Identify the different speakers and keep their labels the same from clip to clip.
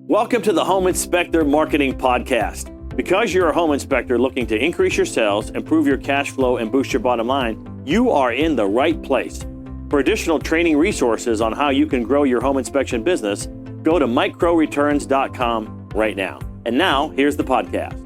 Speaker 1: Welcome to the Home Inspector Marketing Podcast. Because you're a home inspector looking to increase your sales, improve your cash flow, and boost your bottom line, you are in the right place. For additional training resources on how you can grow your home inspection business, go to microreturns.com right now. And now, here's the podcast.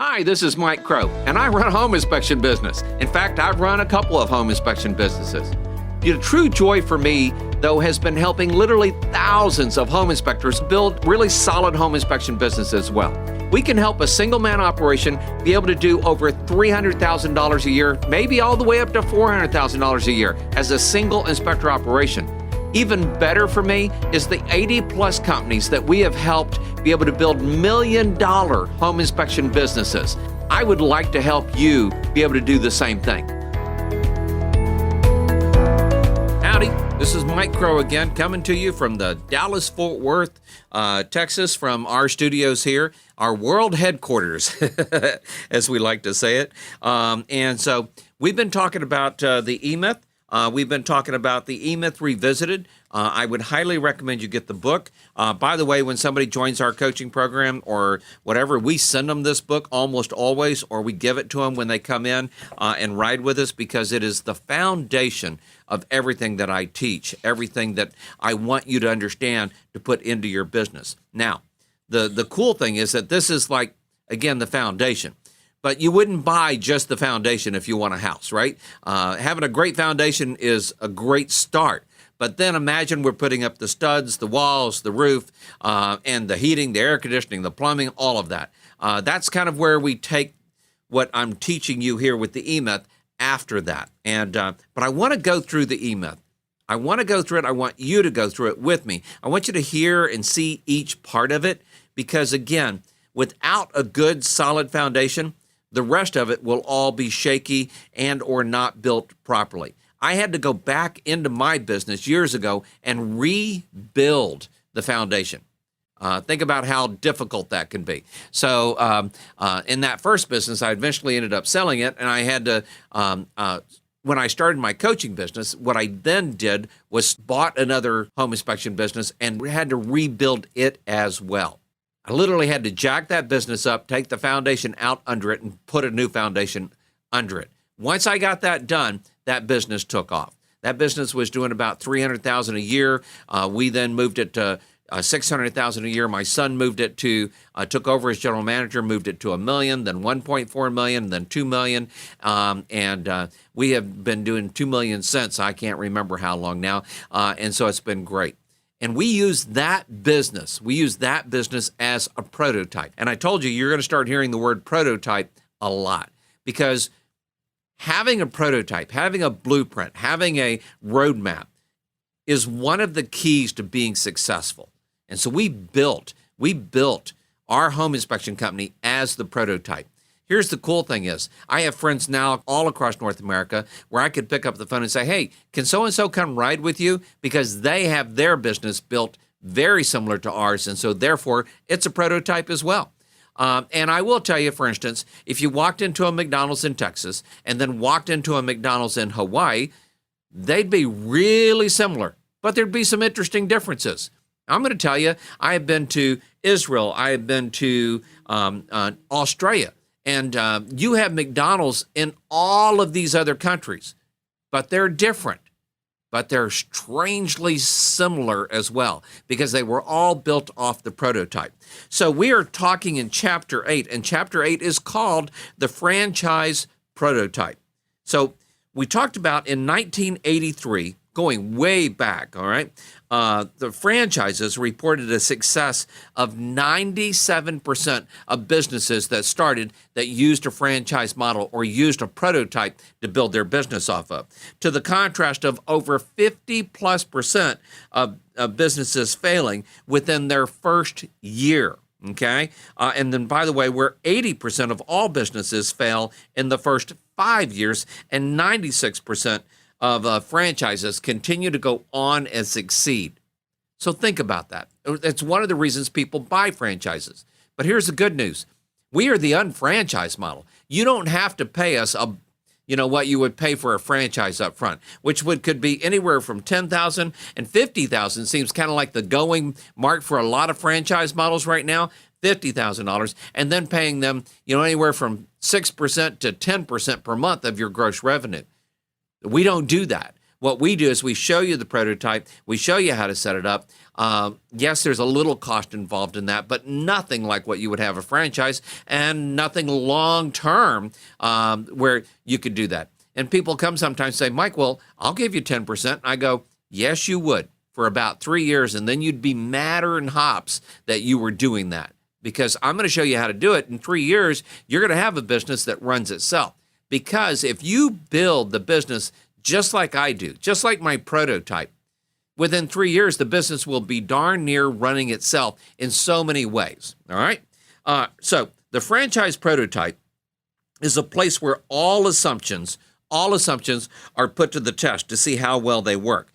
Speaker 2: Hi, this is Mike Crow, and I run a home inspection business. In fact, I've run a couple of home inspection businesses. The true joy for me, though, has been helping literally thousands of home inspectors build really solid home inspection businesses as well. We can help a single-man operation be able to do over $300,000 a year, maybe all the way up to $400,000 a year as a single inspector operation. Even better for me is the 80-plus companies that we have helped be able to build million-dollar home inspection businesses. I would like to help you be able to do the same thing. Howdy, this is Mike Crow again, coming to you from the Dallas-Fort Worth, Texas, from our studios here, our world headquarters, as we like to say it. And so we've been talking about the E-Myth. We've been talking about the E-Myth Revisited. I would highly recommend you get the book. By the way, when somebody joins our coaching program or whatever, we send them this book almost always, or we give it to them when they come in and ride with us, because it is the foundation of everything that I teach, everything that I want you to understand to put into your business. Now, the cool thing is that this is like, again, the foundation. But you wouldn't buy just the foundation if you want a house, right? Having a great foundation is a great start. But then imagine we're putting up the studs, the walls, the roof, and the heating, the air conditioning, the plumbing, all of that. That's kind of where we take what I'm teaching you here with the E-Myth after that. And but I want to go through the E-Myth. I want to go through it. I want you to go through it with me. I want you to hear and see each part of it, because, again, without a good, solid foundation, the rest of it will all be shaky and or not built properly. I had to go back into my business years ago and rebuild the foundation. Think about how difficult that can be. So in that first business, I eventually ended up selling it, and I had to, when I started my coaching business, what I then did was bought another home inspection business and had to rebuild it as well. I literally had to jack that business up, take the foundation out under it, and put a new foundation under it. Once I got that done, that business took off. That business was doing about $300,000 a year. We then moved it to $600,000 a year. My son moved it to, took over as general manager, moved it to $1 million, then $1.4 million, then $2 million. And we have been doing $2 million since. I can't remember how long now. And so it's been great. And we use that business. We use that business as a prototype. And I told you, you're going to start hearing the word prototype a lot, because having a prototype, having a blueprint, having a roadmap is one of the keys to being successful. And so we built our home inspection company as the prototype. Here's the cool thing is, I have friends now all across North America where I could pick up the phone and say, hey, can so-and-so come ride with you? Because they have their business built very similar to ours, and so therefore it's a prototype as well. And I will tell you, for instance, if you walked into a McDonald's in Texas and then walked into a McDonald's in Hawaii, they'd be really similar, but there'd be some interesting differences. I'm going to tell you, I have been to Israel, I have been to Australia, and you have McDonald's in all of these other countries, but they're different. But they're strangely similar as well, because they were all built off the prototype. So we are talking in Chapter 8, and Chapter 8 is called the Franchise Prototype. So we talked about in 1983, going way back, all right, the franchises reported a success of 97% of businesses that started that used a franchise model or used a prototype to build their business off of, to the contrast of over 50+% of businesses failing within their first year. Okay. And then, by the way, where 80% of all businesses fail in the first 5 years, and 96% of franchises continue to go on and succeed. So think about that. It's one of the reasons people buy franchises. But here's the good news. We are the unfranchised model. You don't have to pay us what you would pay for a franchise up front, which could be anywhere from $10,000 and $50,000. Seems kind of like the going mark for a lot of franchise models right now, $50,000, and then paying them, anywhere from 6% to 10% per month of your gross revenue. We don't do that. What we do is we show you the prototype, we show you how to set it up. Yes, there's a little cost involved in that, but nothing like what you would have a franchise, and nothing long-term where you could do that. And people come sometimes and say, Mike, well, I'll give you 10%. I go, yes, you would for about 3 years, and then you'd be madder than hops that you were doing that, because I'm going to show you how to do it. In 3 years, you're going to have a business that runs itself. Because if you build the business just like I do, just like my prototype, within 3 years, the business will be darn near running itself in so many ways. All right. So the franchise prototype is a place where all assumptions are put to the test to see how well they work.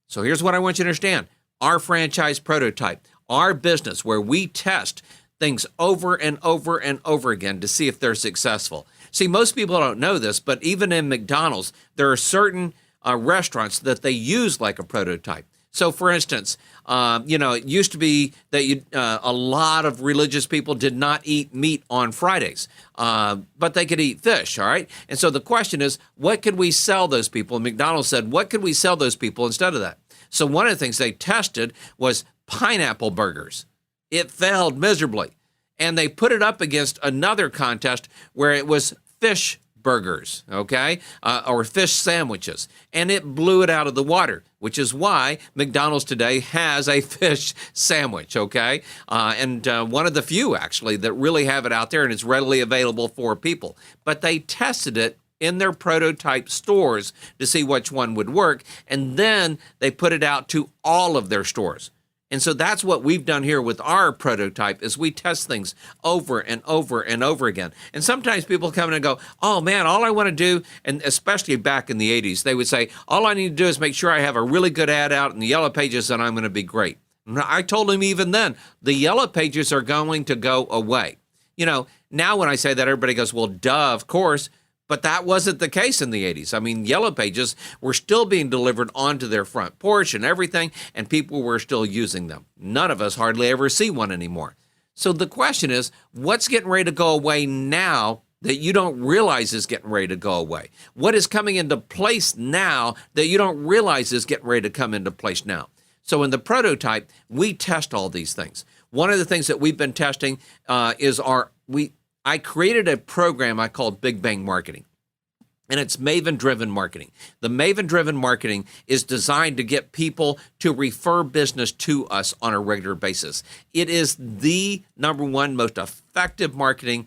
Speaker 2: So here's what I want you to understand. Our franchise prototype, our business where we test things over and over and over again to see if they're successful. See, most people don't know this, but even in McDonald's, there are certain restaurants that they use like a prototype. So, for instance, it used to be that a lot of religious people did not eat meat on Fridays, but they could eat fish, all right? And so the question is, what could we sell those people? And McDonald's said, what could we sell those people instead of that? So one of the things they tested was pineapple burgers. It failed miserably. And they put it up against another contest where it was fish burgers, okay, or fish sandwiches. And it blew it out of the water, which is why McDonald's today has a fish sandwich, okay? And one of the few, actually, that really have it out there, and it's readily available for people. But they tested it in their prototype stores to see which one would work, and then they put it out to all of their stores. And so that's what we've done here with our prototype, is we test things over and over and over again. And sometimes people come in and go, oh man, all I want to do, and especially back in the 80s, they would say, all I need to do is make sure I have a really good ad out in the Yellow Pages and I'm going to be great. And I told them even then, the Yellow Pages are going to go away. Now when I say that, everybody goes, well, duh, of course. But that wasn't the case in the 80s. I mean, Yellow Pages were still being delivered onto their front porch and everything, and people were still using them. None of us hardly ever see one anymore. So the question is, what's getting ready to go away now that you don't realize is getting ready to go away? What is coming into place now that you don't realize is getting ready to come into place now? So in the prototype, we test all these things. One of the things that we've been testing I created a program I called Big Bang Marketing, and it's Maven-driven marketing. The Maven-driven marketing is designed to get people to refer business to us on a regular basis. It is the number one most effective marketing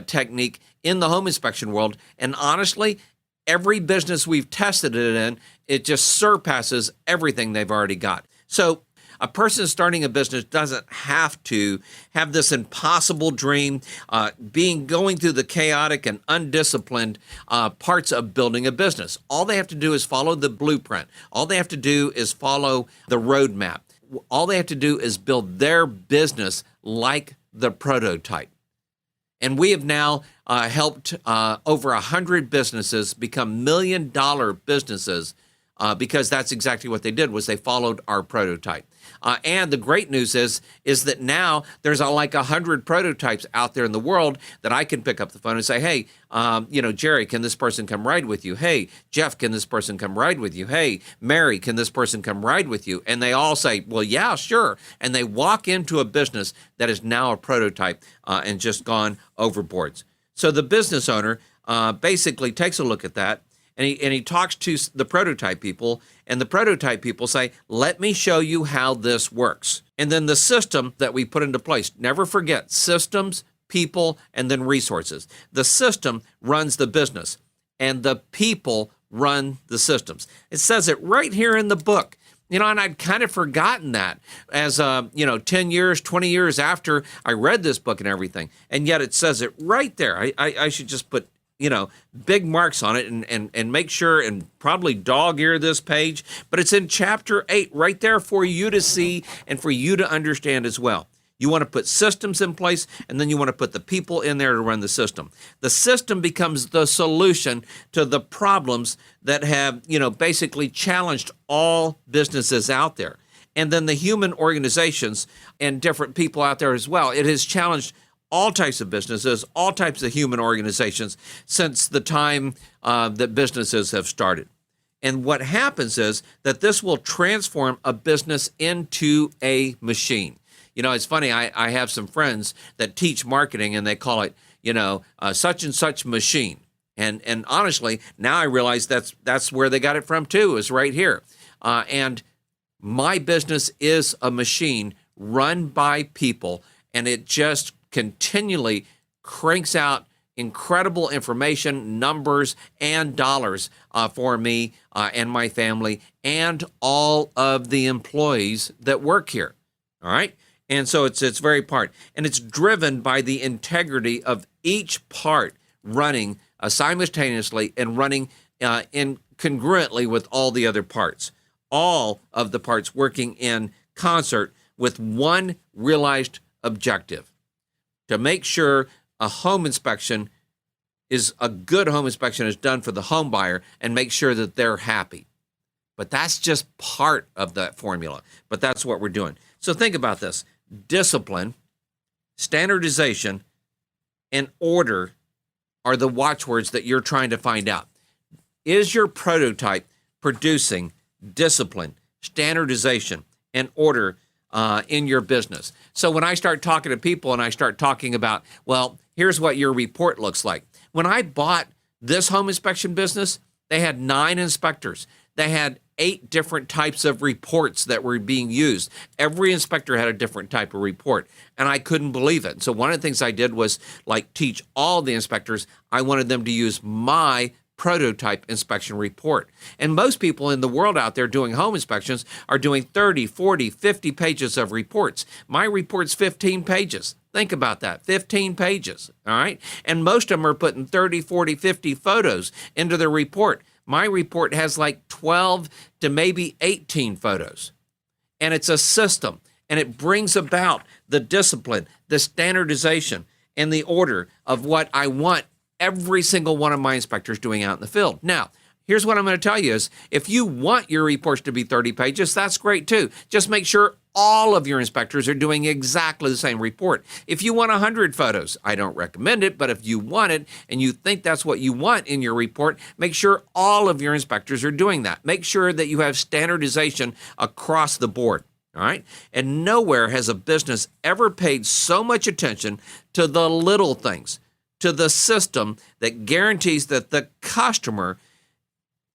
Speaker 2: technique in the home inspection world, and honestly, every business we've tested it in, it just surpasses everything they've already got. So a person starting a business doesn't have to have this impossible dream, going through the chaotic and undisciplined parts of building a business. All they have to do is follow the blueprint. All they have to do is follow the roadmap. All they have to do is build their business like the prototype. And we have now helped over 100 businesses become million-dollar businesses because that's exactly what they did, was they followed our prototype. And the great news is that now there's like 100 prototypes out there in the world that I can pick up the phone and say, hey, Jerry, can this person come ride with you? Hey, Jeff, can this person come ride with you? Hey, Mary, can this person come ride with you? And they all say, well, yeah, sure. And they walk into a business that is now a prototype and just gone overboard. So the business owner basically takes a look at that. And he talks to the prototype people, and the prototype people say, let me show you how this works. And then the system that we put into place, never forget, systems, people, and then resources. The system runs the business, and the people run the systems. It says it right here in the book. And I'd kind of forgotten that as, 10 years, 20 years after I read this book and everything. And yet it says it right there. I should just put big marks on it and make sure and probably dog-ear this page, but it's in chapter 8 right there for you to see and for you to understand as well. You want to put systems in place, and then you want to put the people in there to run the system. The system becomes the solution to the problems that have, basically challenged all businesses out there. And then the human organizations and different people out there as well. It has challenged all types of businesses, all types of human organizations since the time that businesses have started. And what happens is that this will transform a business into a machine. It's funny, I have some friends that teach marketing and they call it, such and such machine. And honestly, now I realize that's where they got it from too, is right here. And my business is a machine run by people, and it just continually cranks out incredible information, numbers, and dollars for me and my family and all of the employees that work here. All right? And so it's very part. And it's driven by the integrity of each part running simultaneously and running in congruently with all the other parts. All of the parts working in concert with one realized objective: to make sure a home inspection is a good home inspection is done for the home buyer and make sure that they're happy. But that's just part of that formula. But that's what we're doing. So think about this. Discipline, standardization, and order are the watchwords that you're trying to find out. Is your prototype producing discipline, standardization, and order in your business? So when I start talking to people and I start talking about, well, here's what your report looks like. When I bought this home inspection business, they had 9 inspectors. They had 8 different types of reports that were being used. Every inspector had a different type of report, and I couldn't believe it. So one of the things I did was teach all the inspectors. I wanted them to use my prototype inspection report. And most people in the world out there doing home inspections are doing 30, 40, 50 pages of reports. My report's 15 pages. Think about that, 15 pages, all right? And most of them are putting 30, 40, 50 photos into their report. My report has 12 to maybe 18 photos. And it's a system, and it brings about the discipline, the standardization, and the order of what I want every single one of my inspectors doing out in the field. Now, here's what I'm going to tell you is, if you want your reports to be 30 pages, that's great too. Just make sure all of your inspectors are doing exactly the same report. If you want 100 photos, I don't recommend it, but if you want it and you think that's what you want in your report, make sure all of your inspectors are doing that. Make sure that you have standardization across the board. All right. And nowhere has a business ever paid so much attention to the little things, to the system that guarantees that the customer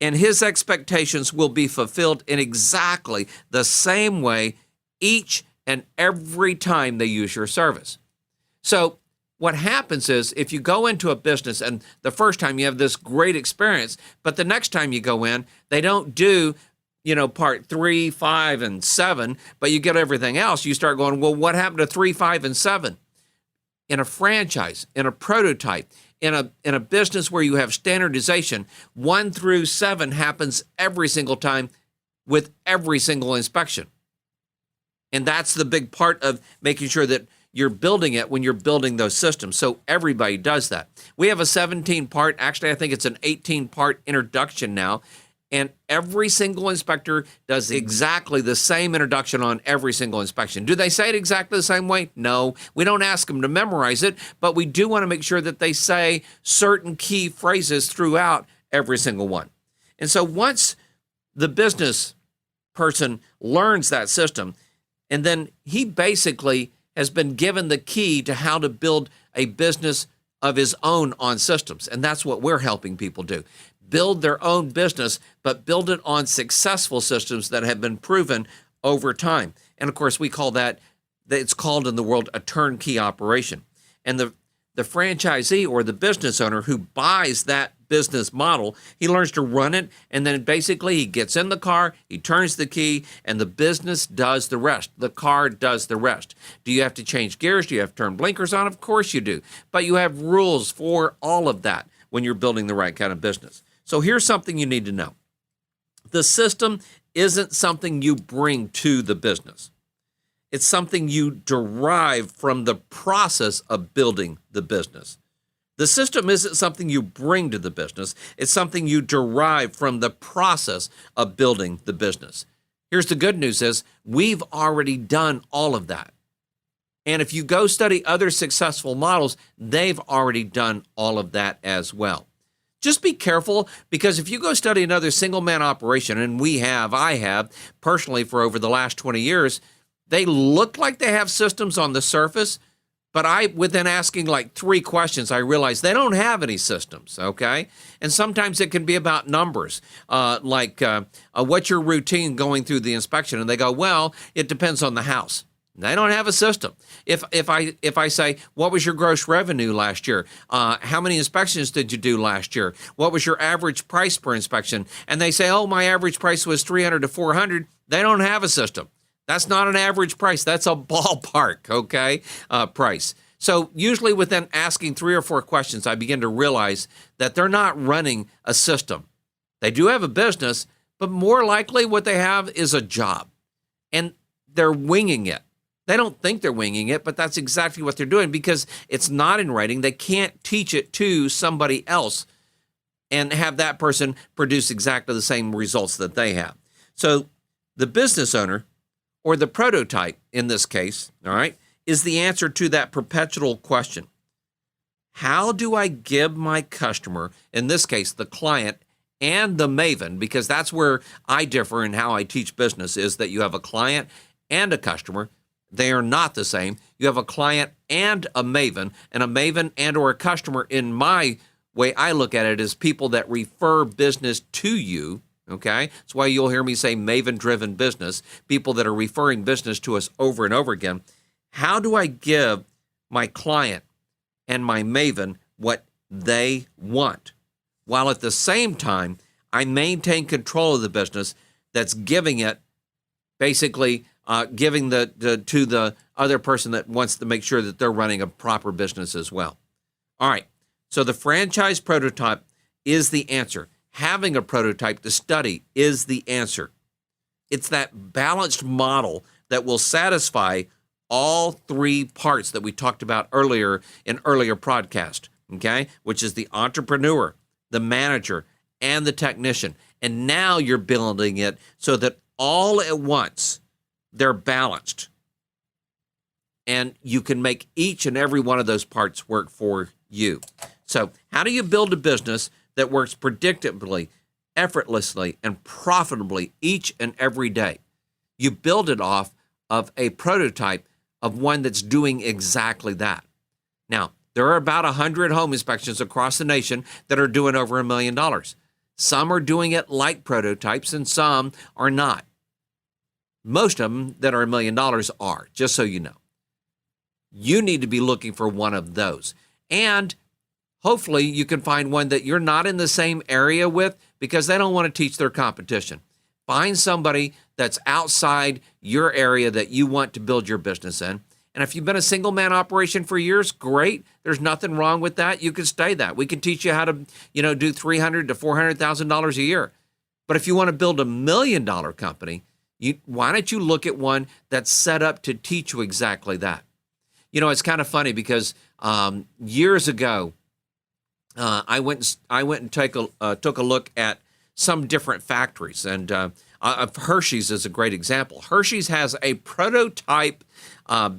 Speaker 2: and his expectations will be fulfilled in exactly the same way each and every time they use your service. So what happens is, if you go into a business and the first time you have this great experience, but the next time you go in, they don't do part 3, 5, and 7, but you get everything else, you start going, well, what happened to 3, 5, and 7? In a franchise, in a prototype, in a business where you have standardization, 1 through 7 happens every single time with every single inspection. And that's the big part of making sure that you're building it when you're building those systems. So everybody does that. We have a 17-part, actually I think it's an 18-part introduction now, and every single inspector does exactly the same introduction on every single inspection. Do they say it exactly the same way? No. We don't ask them to memorize it, but we do want to make sure that they say certain key phrases throughout every single one. And so once the business person learns that system, and then he basically has been given the key to how to build a business of his own on systems. And that's what we're helping people do. Build their own business, but build it on successful systems that have been proven over time. And of course, we call that, it's called in the world a turnkey operation. And the franchisee or the business owner who buys that business model, he learns to run it, and then basically he gets in the car, he turns the key, and the business does the rest. The car does the rest. Do you have to change gears? Do you have to turn blinkers on? Of course you do. But you have rules for all of that when you're building the right kind of business. So here's something you need to know. The system isn't something you bring to the business. It's something you derive from the process of building the business. The system isn't something you bring to the business. It's something you derive from the process of building the business. Here's the good news is we've already done all of that. And if you go study other successful models, they've already done all of that as well. Just be careful, because if you go study another single man operation, and I have personally for over the last 20 years, they look like they have systems on the surface, but within asking like 3 questions, I realized they don't have any systems, okay? And sometimes it can be about numbers, what's your routine going through the inspection? And they go, well, it depends on the house. They don't have a system. If I say, what was your gross revenue last year? How many inspections did you do last year? What was your average price per inspection? And they say, oh, my average price was $300 to $400. They don't have a system. That's not an average price. That's a ballpark, okay, price. So usually within asking 3 or 4 questions, I begin to realize that they're not running a system. They do have a business, but more likely what they have is a job, and they're winging it. They don't think they're winging it, but that's exactly what they're doing, because it's not in writing. They can't teach it to somebody else and have that person produce exactly the same results that they have. So the business owner, or the prototype in this case, all right, is the answer to that perpetual question. How do I give my customer, in this case, the client and the maven, because that's where I differ in how I teach business, is that you have a client and a customer. They are not the same. You have a client and a maven and or a customer, in my way I look at it, is people that refer business to you. Okay, that's why you'll hear me say maven-driven business, people that are referring business to us over and over again. How do I give my client and my maven what they want, while at the same time I maintain control of the business that's giving it, basically giving to the other person that wants to make sure that they're running a proper business as well. All right, so the franchise prototype is the answer. Having a prototype to study is the answer. It's that balanced model that will satisfy all 3 parts that we talked about earlier in earlier podcast, okay? Which is the entrepreneur, the manager, and the technician. And now you're building it so that all at once they're balanced. And you can make each and every one of those parts work for you. So how do you build a business that works predictably, effortlessly, and profitably each and every day? You build it off of a prototype of one that's doing exactly that. Now, there are about 100 home inspections across the nation that are doing over $1 million. Some are doing it like prototypes, and some are not. Most of them that are $1 million are, just so you know. You need to be looking for one of those. And hopefully you can find one that you're not in the same area with, because they don't want to teach their competition. Find somebody that's outside your area that you want to build your business in. And if you've been a single man operation for years, great. There's nothing wrong with that. You can stay that. We can teach you how to, do $300,000 to $400,000 a year. But if you want to build $1 million company, why don't you look at one that's set up to teach you exactly that? It's kind of funny because years ago, I went and took a look at some different factories, and Hershey's is a great example. Hershey's has a prototype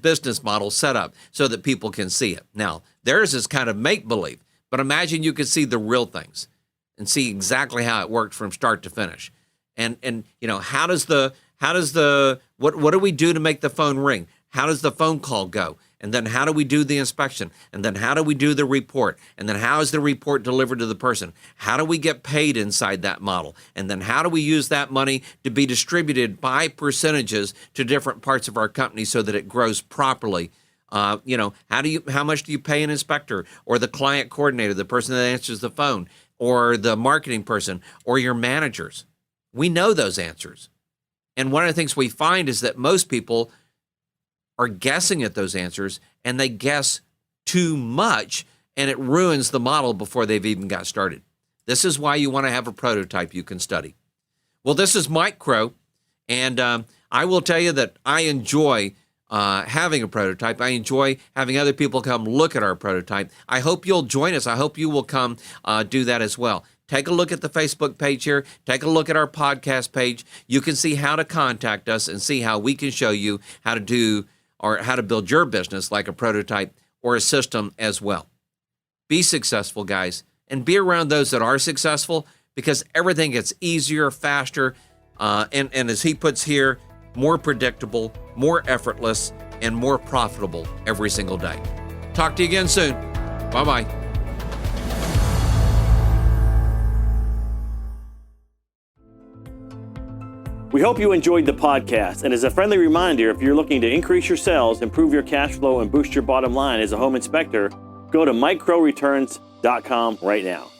Speaker 2: business model set up so that people can see it. Now, theirs is kind of make-believe, but imagine you could see the real things and see exactly how it worked from start to finish. And how does what do we do to make the phone ring? How does the phone call go? And then how do we do the inspection? And then how do we do the report? And then how is the report delivered to the person? How do we get paid inside that model? And then how do we use that money to be distributed by percentages to different parts of our company so that it grows properly? How much do you pay an inspector, or the client coordinator, the person that answers the phone, or the marketing person, or your managers? We know those answers. And one of the things we find is that most people are guessing at those answers, and they guess too much, and it ruins the model before they've even got started. This is why you want to have a prototype you can study. Well, this is Mike Crow, and I will tell you that I enjoy having a prototype. I enjoy having other people come look at our prototype. I hope you'll join us. I hope you will come do that as well. Take a look at the Facebook page here. Take a look at our podcast page. You can see how to contact us and see how we can show you how to do or how to build your business like a prototype or a system as well. Be successful, guys, and be around those that are successful, because everything gets easier, faster, and as he puts here, more predictable, more effortless, and more profitable every single day. Talk to you again soon. Bye-bye.
Speaker 1: We hope you enjoyed the podcast, and as a friendly reminder, if you're looking to increase your sales, improve your cash flow, and boost your bottom line as a home inspector, go to microreturns.com right now.